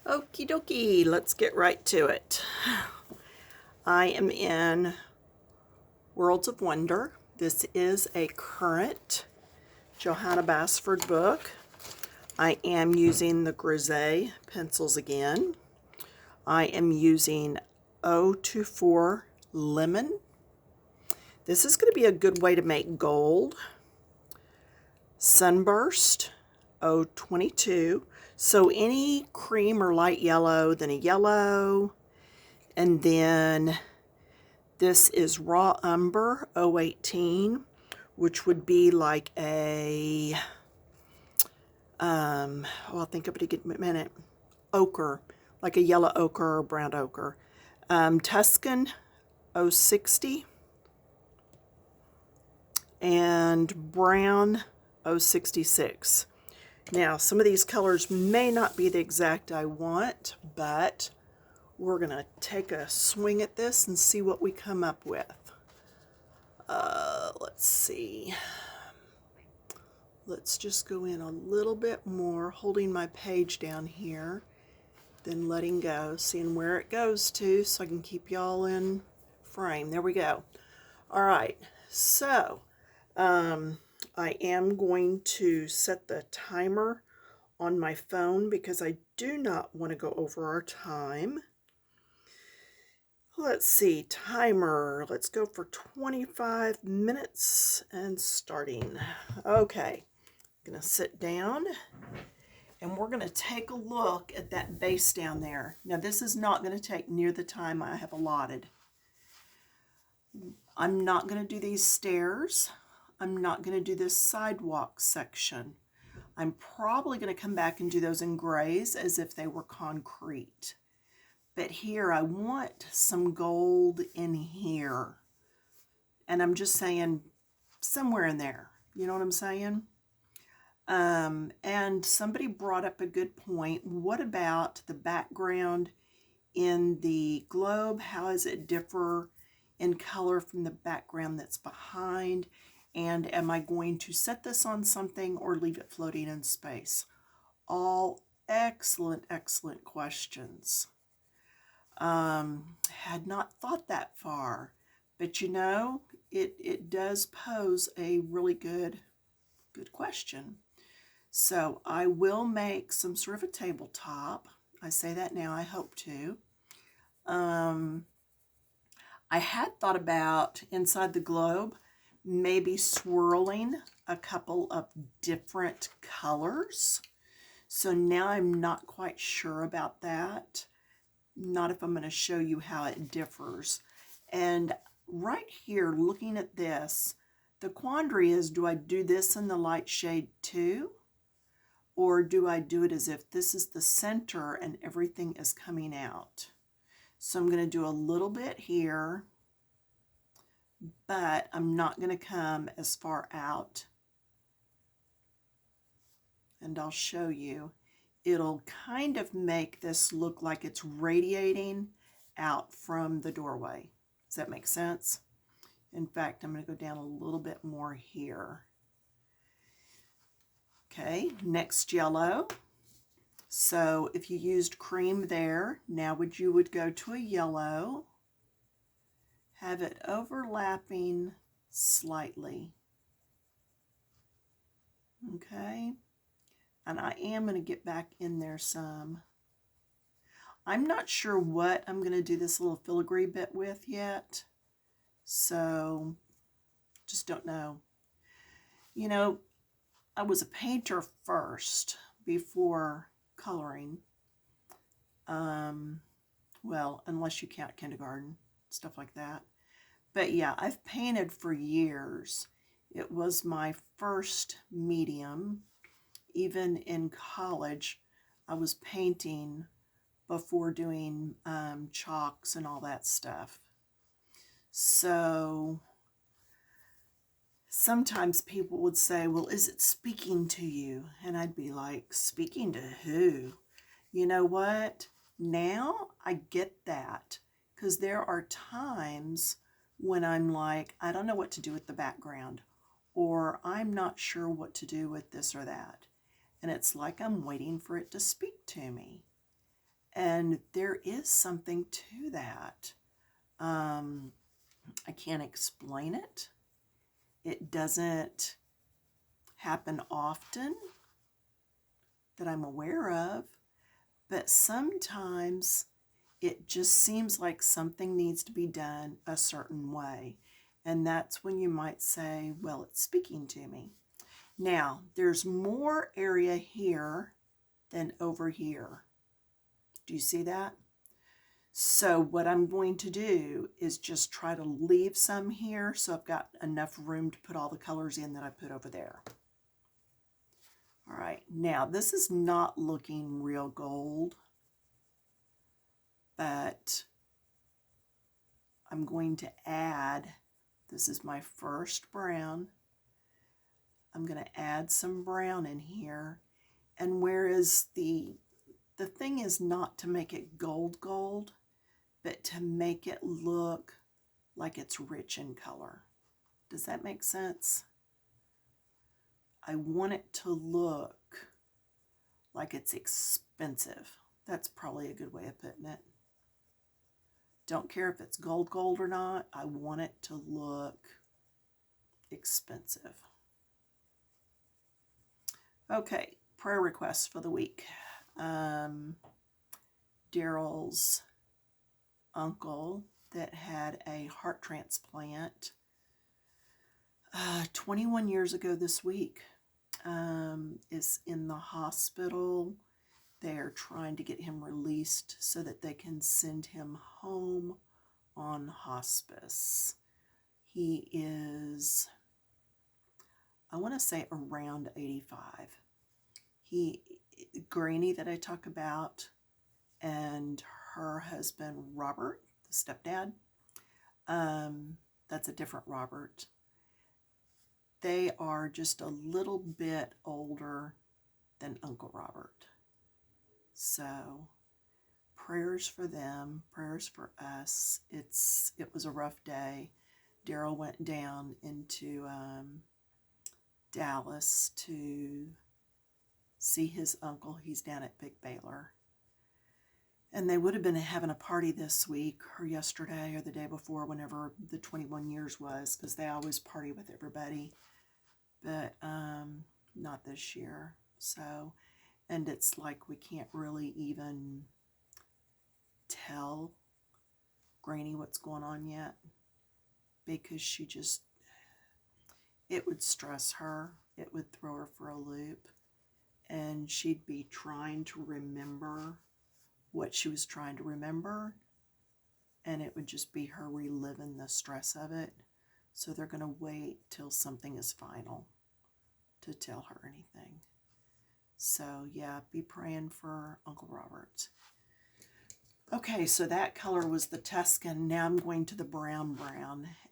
Okie dokie, let's get right to it. I am in Worlds of Wonder. This is a current Johanna Basford book. I am using the Grisaille pencils again. I am using 024 Lemon. This is going to be a good way to make gold. Sunburst 022. So any cream or light yellow, then a yellow, and then this is Raw Umber 018, which would be like a, I'll think of it in a minute, ochre, like a yellow ochre or brown ochre. Tuscan 060 and brown 066. Now, some of these colors may not be the exact I want, but we're going to take a swing at this and see what we come up with. Let's see. Let's just go in a little bit more, holding my page down here, then letting go, seeing where it goes to so I can keep y'all in frame. There we go. All right, so I am going to set the timer on my phone because I do not want to go over our time. Let's see, timer. Let's go for 25 minutes and starting. Okay, I'm going to sit down and we're going to take a look at that base down there. Now, this is not going to take near the time I have allotted. I'm not going to do these stairs. I'm not going to do this sidewalk section. I'm probably going to come back and do those in grays as if they were concrete. But here I want some gold in here. And I'm just saying somewhere in there. You know what I'm saying? And somebody brought up a good point. What about the background in the globe? How does it differ in color from the background that's behind? And am I going to set this on something or leave it floating in space? All excellent, excellent questions. Had not thought that far, but you know, it does pose a really good question. So I will make some sort of a tabletop. I say that now, I hope to. I had thought about inside the globe maybe swirling a couple of different colors. So now I'm not quite sure about that. Not if I'm going to show you how it differs. And right here, looking at this, the quandary is, do I do this in the light shade too? Or do I do it as if this is the center and everything is coming out? So I'm going to do a little bit here, but I'm not going to come as far out. And I'll show you. It'll kind of make this look like it's radiating out from the doorway. Does that make sense? In fact, I'm going to go down a little bit more here. Okay, next yellow. So if you used cream there, now you would go to a yellow, have it overlapping slightly. Okay, and I am going to get back in there some. I'm not sure what I'm going to do this little filigree bit with yet, so just don't know. You know, I was a painter first before coloring. Well, unless you count kindergarten, stuff like that. But yeah, I've painted for years. It was my first medium. Even in college, I was painting before doing chalks and all that stuff. So sometimes people would say, well, is it speaking to you? And I'd be like, speaking to who? You know what? Now I get that, because there are times when I'm like, I don't know what to do with the background, or I'm not sure what to do with this or that. And it's like I'm waiting for it to speak to me. And there is something to that. I can't explain it. It doesn't happen often that I'm aware of, but sometimes it just seems like something needs to be done a certain way. And that's when you might say, well, it's speaking to me. Now, there's more area here than over here. Do you see that? So what I'm going to do is just try to leave some here so I've got enough room to put all the colors in that I put over there. All right, now this is not looking real gold, but I'm going to add, this is my first brown, I'm going to add some brown in here. And whereas the thing is not to make it gold, but to make it look like it's rich in color. Does that make sense? I want it to look like it's expensive. That's probably a good way of putting it. Don't care if it's gold or not. I want it to look expensive. Okay, prayer requests for the week. Daryl's uncle that had a heart transplant 21 years ago this week is in the hospital. They're trying to get him released so that they can send him home on hospice. He is, I want to say, around 85. Granny that I talk about and her husband Robert, the stepdad, that's a different Robert. They are just a little bit older than Uncle Robert. So prayers for them, prayers for us. It was a rough day. Daryl went down into Dallas to see his uncle. He's down at Big Baylor. And they would have been having a party this week or yesterday or the day before, whenever the 21 years was, because they always party with everybody. But not this year. So, and it's like we can't really even tell Granny what's going on yet, because she just, it would stress her. It would throw her for a loop. And she'd be trying to remember what she was trying to remember. And it would just be her reliving the stress of it. So they're going to wait till something is final to tell her anything. So yeah, be praying for Uncle Robert. Okay, so that color was the Tuscan. Now I'm going to the brown.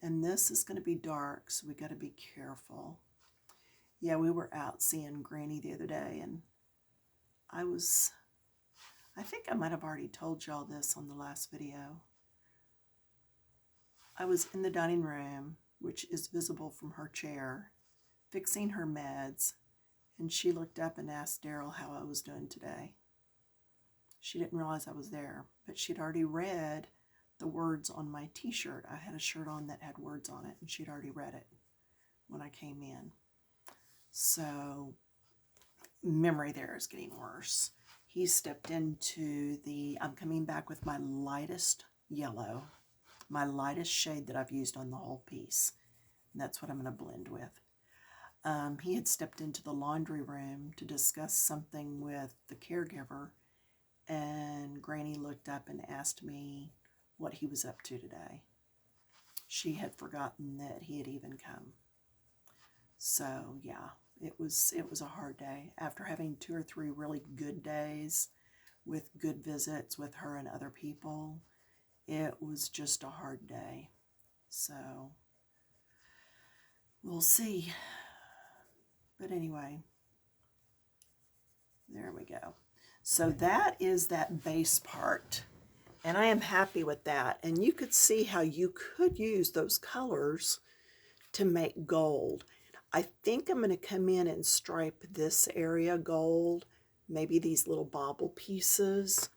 And this is going to be dark, so we got to be careful. Yeah, we were out seeing Granny the other day, and I think I might have already told y'all this on the last video. I was in the dining room, which is visible from her chair, fixing her meds, and she looked up and asked Daryl how I was doing today. She didn't realize I was there, but she'd already read the words on my t-shirt. I had a shirt on that had words on it, and she'd already read it when I came in. So memory there is getting worse. He stepped into I'm coming back with my lightest yellow, my lightest shade that I've used on the whole piece. And that's what I'm going to blend with. He had stepped into the laundry room to discuss something with the caregiver, and Granny looked up and asked me what he was up to today. She had forgotten that he had even come. So yeah, it was a hard day. After having 2 or 3 really good days with good visits with her and other people, it was just a hard day. So we'll see. But anyway, there we go. So that is that base part. And I am happy with that. And you could see how you could use those colors to make gold. I think I'm going to come in and stripe this area gold, maybe these little bobble pieces,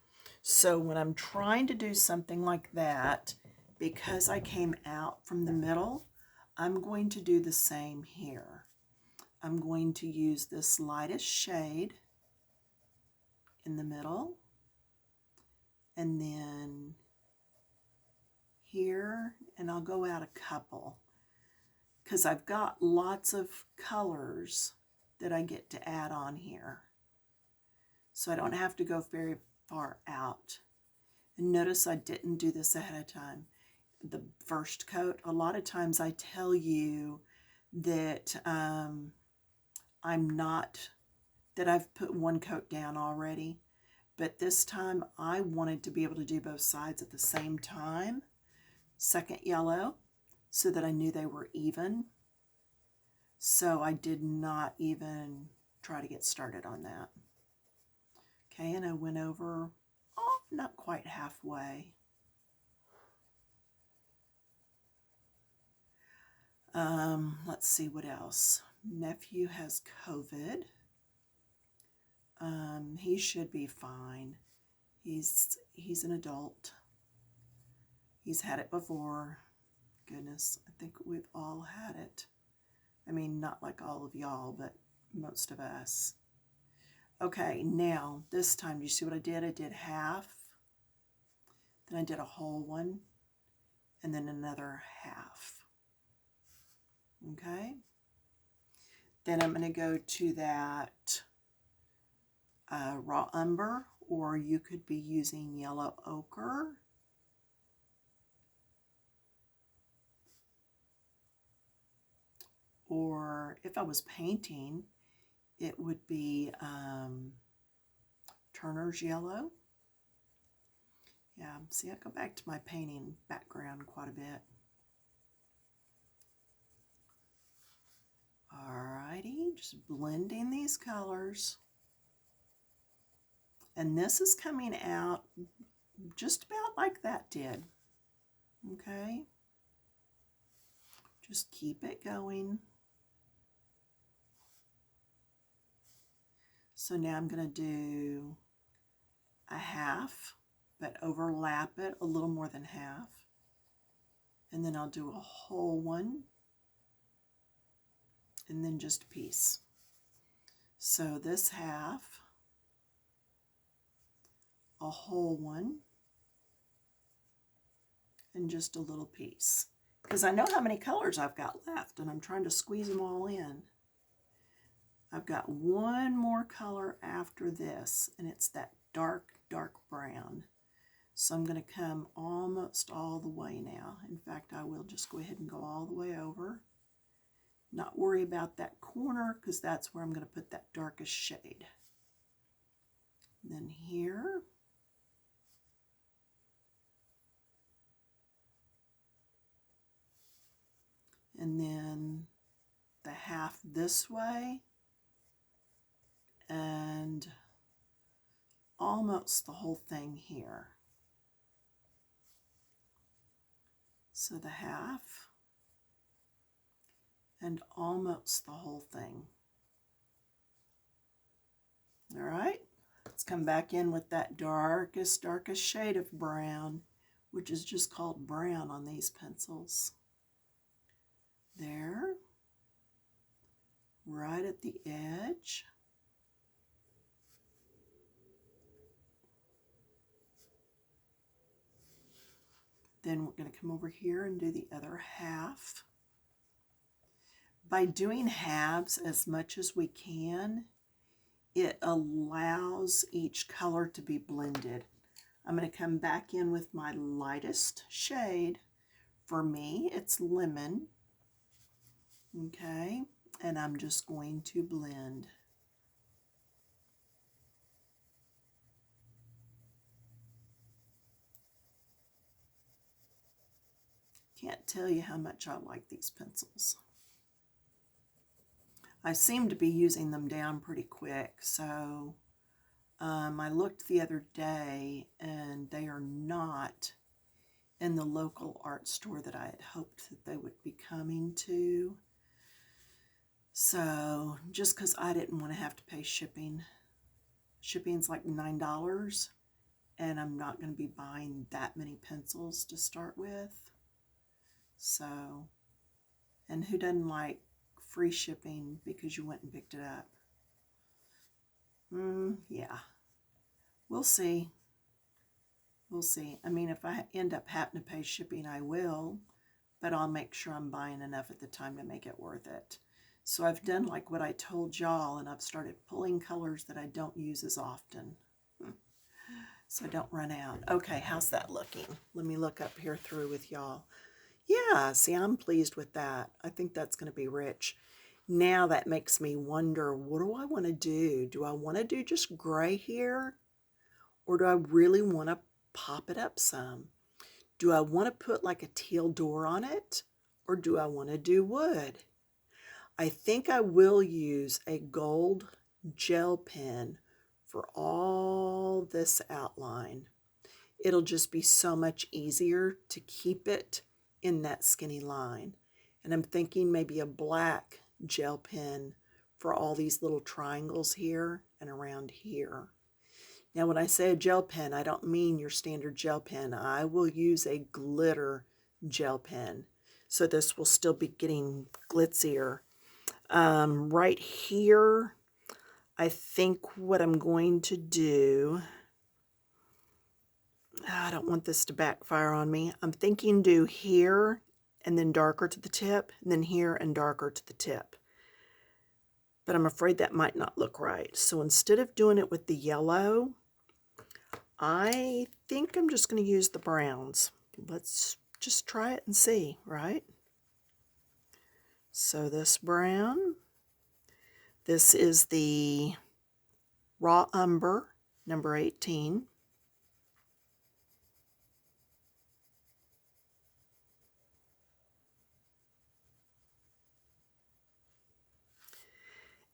So when I'm trying to do something like that, because I came out from the middle, I'm going to do the same here. I'm going to use this lightest shade in the middle, and then here, and I'll go out a couple because I've got lots of colors that I get to add on here. So I don't have to go very far out. And notice I didn't do this ahead of time. The first coat, a lot of times I tell you that that I've put one coat down already, but this time I wanted to be able to do both sides at the same time. Second yellow, so that I knew they were even. So I did not even try to get started on that. Okay, and I went over, oh, not quite halfway. Let's see what else. Nephew has COVID. He should be fine. He's an adult. He's had it before. Goodness, I think we've all had it. I mean, not like all of y'all, but most of us. Okay, now this time, do you see what I did? I did half, then I did a whole one, and then another half. Okay, then I'm going to go to that raw umber, or you could be using yellow ochre. Or if I was painting, it would be Turner's yellow. Yeah, see, I go back to my painting background quite a bit. Alrighty, just blending these colors. And this is coming out just about like that did. Okay, just keep it going. So now I'm going to do a half, but overlap it a little more than half. And then I'll do a whole one, and then just a piece. So this half, a whole one, and just a little piece. Because I know how many colors I've got left, and I'm trying to squeeze them all in. I've got one more color after this, and it's that dark, dark brown. So I'm going to come almost all the way now. In fact, I will just go ahead and go all the way over. Not worry about that corner, because that's where I'm going to put that darkest shade. And then here. And then the half this way. And almost the whole thing here. So the half and almost the whole thing. All right, let's come back in with that darkest, darkest shade of brown, which is just called brown on these pencils. There, right at the edge. Then we're going to come over here and do the other half. By doing halves as much as we can, it allows each color to be blended. I'm going to come back in with my lightest shade. For me, it's lemon. Okay, and I'm just going to blend. Can't tell you how much I like these pencils. I seem to be using them down pretty quick, so I looked the other day and they are not in the local art store that I had hoped that they would be coming to. So just because I didn't want to have to pay shipping, shipping's like $9, and I'm not going to be buying that many pencils to start with. So, and who doesn't like free shipping because you went and picked it up? Yeah, we'll see. We'll see. I mean, if I end up having to pay shipping, I will, but I'll make sure I'm buying enough at the time to make it worth it. So I've done like what I told y'all, and I've started pulling colors that I don't use as often, so I don't run out. Okay, how's that looking? Let me look up here through with y'all. Yeah, see, I'm pleased with that. I think that's going to be rich. Now that makes me wonder, what do I want to do? Do I want to do just gray here? Or do I really want to pop it up some? Do I want to put like a teal door on it? Or do I want to do wood? I think I will use a gold gel pen for all this outline. It'll just be so much easier to keep it in that skinny line. And I'm thinking maybe a black gel pen for all these little triangles here and around here. Now, when I say a gel pen, I don't mean your standard gel pen. I will use a glitter gel pen. So this will still be getting glitzier. Right here, I think what I'm going to do, I don't want this to backfire on me. I'm thinking do here and then darker to the tip, and then here and darker to the tip. But I'm afraid that might not look right. So instead of doing it with the yellow, I think I'm just going to use the browns. Let's just try it and see, right? So this brown, this is the Raw Umber, number 18.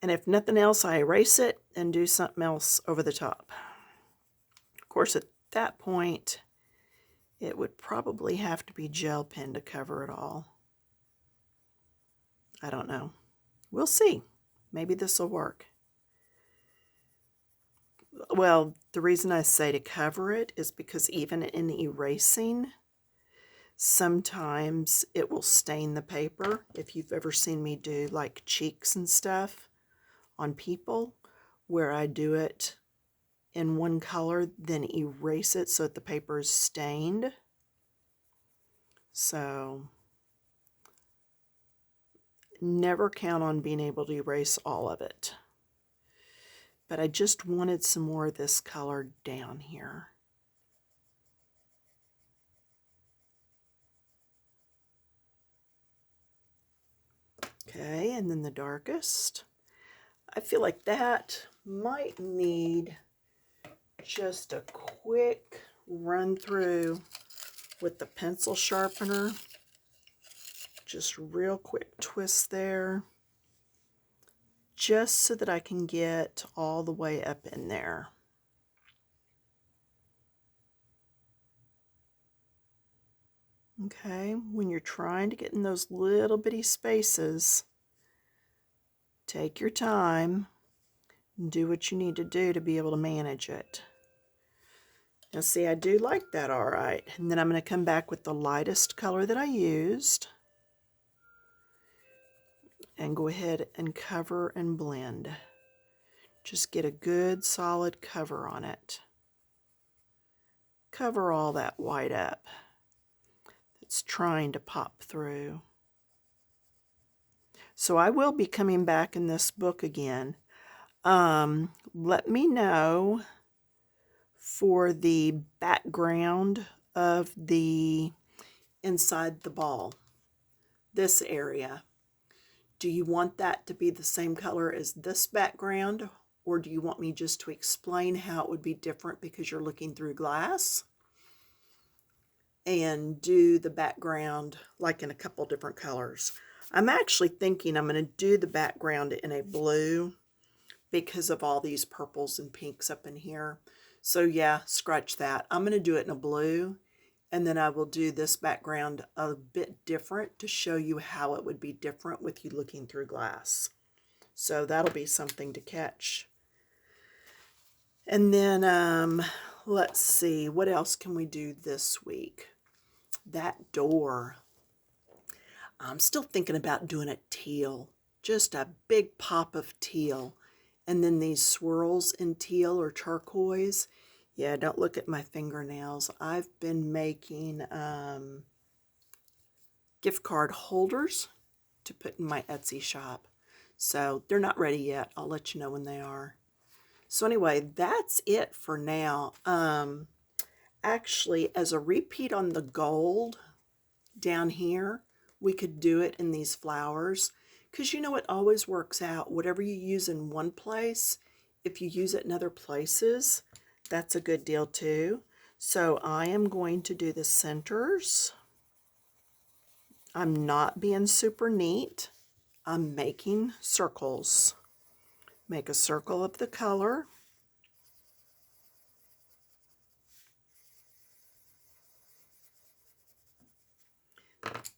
And if nothing else, I erase it and do something else over the top. Of course, at that point, it would probably have to be gel pen to cover it all. I don't know. We'll see. Maybe this will work. Well, the reason I say to cover it is because even in erasing, sometimes it will stain the paper. If you've ever seen me do like cheeks and stuff on people, where I do it in one color, then erase it so that the paper is stained. So never count on being able to erase all of it. But I just wanted some more of this color down here. Okay, and then the darkest. I feel like that might need just a quick run through with the pencil sharpener. Just real quick twist there, just so that I can get all the way up in there. Okay, when you're trying to get in those little bitty spaces, take your time and do what you need to do to be able to manage it. Now see, I do like that all right. And then I'm going to come back with the lightest color that I used and go ahead and cover and blend. Just get a good solid cover on it. Cover all that white up that's trying to pop through. So I will be coming back in this book again. Let me know for the background of the inside the ball, this area. Do you want that to be the same color as this background, or do you want me just to explain how it would be different because you're looking through glass? And do the background like in a couple different colors. I'm actually thinking I'm going to do the background in a blue because of all these purples and pinks up in here. So yeah, scratch that. I'm going to do it in a blue, and then I will do this background a bit different to show you how it would be different with you looking through glass. So that'll be something to catch. And then let's see, what else can we do this week? That door. I'm still thinking about doing a teal, just a big pop of teal. And then these swirls in teal or turquoise. Yeah, don't look at my fingernails. I've been making gift card holders to put in my Etsy shop. So they're not ready yet. I'll let you know when they are. So anyway, that's it for now. Actually, as a repeat on the gold down here, we could do it in these flowers. Because you know it always works out. Whatever you use in one place, if you use it in other places, that's a good deal too. So I am going to do the centers. I'm not being super neat. I'm making circles. Make a circle of the color.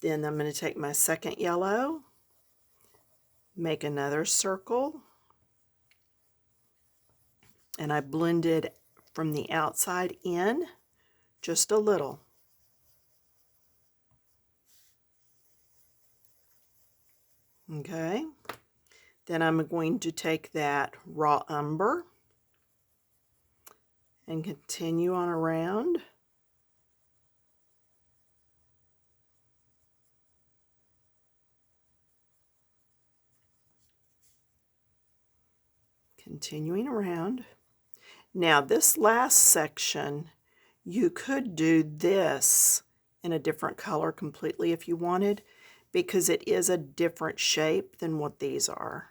Then I'm going to take my second yellow, make another circle, and I blended from the outside in just a little. Okay, then I'm going to take that raw umber and continue on around. Continuing around. Now this last section, you could do this in a different color completely if you wanted, because it is a different shape than what these are.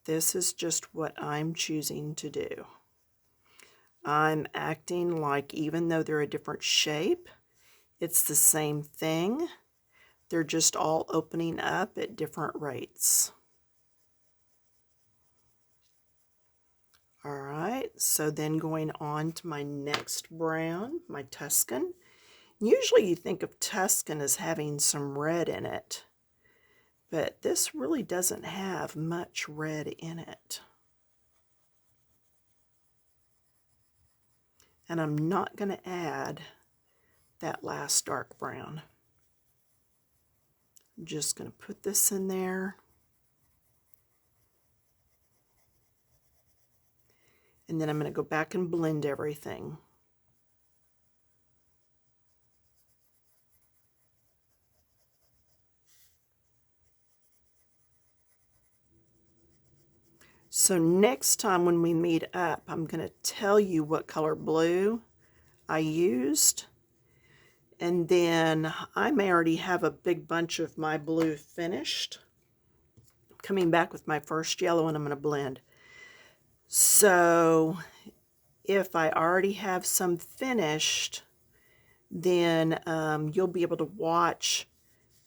This is just what I'm choosing to do. I'm acting like even though they're a different shape, it's the same thing. They're just all opening up at different rates. All right, so then going on to my next brown, my Tuscan. Usually you think of Tuscan as having some red in it, but this really doesn't have much red in it. And I'm not going to add that last dark brown. I'm just going to put this in there. And then I'm going to go back and blend everything. So next time when we meet up, I'm going to tell you what color blue I used. And then I may already have a big bunch of my blue finished. Coming back with my first yellow and I'm going to blend. So if I already have some finished, then you'll be able to watch,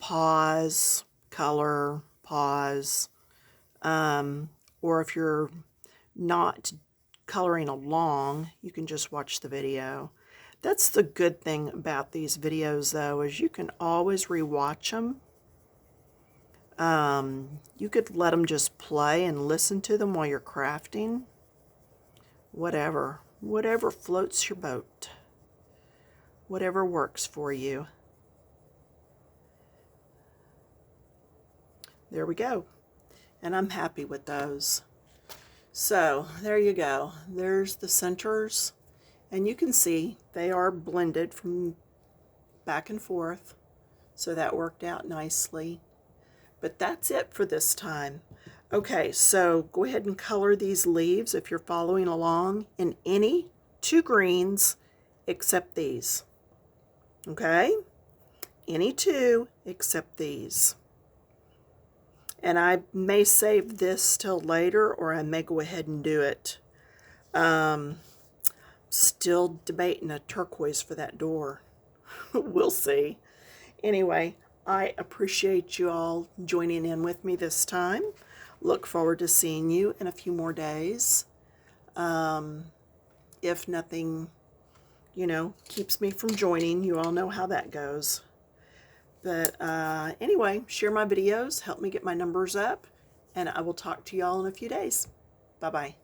pause, color, pause, or if you're not coloring along, you can just watch the video. That's the good thing about these videos though, is you can always rewatch them. You could let them just play and listen to them while you're crafting. Whatever floats your boat. Whatever works for you. There we go. And I'm happy with those. So there you go. There's the centers. And you can see they are blended from back and forth. So that worked out nicely. But that's it for this time. Okay, so go ahead and color these leaves if you're following along in any two greens except these. Okay? Any two except these. And I may save this till later, or I may go ahead and do it. Still debating a turquoise for that door. We'll see. Anyway, I appreciate you all joining in with me this time. Look forward to seeing you in a few more days. If nothing, keeps me from joining, you all know how that goes. But anyway, share my videos, help me get my numbers up, and I will talk to y'all in a few days. Bye-bye.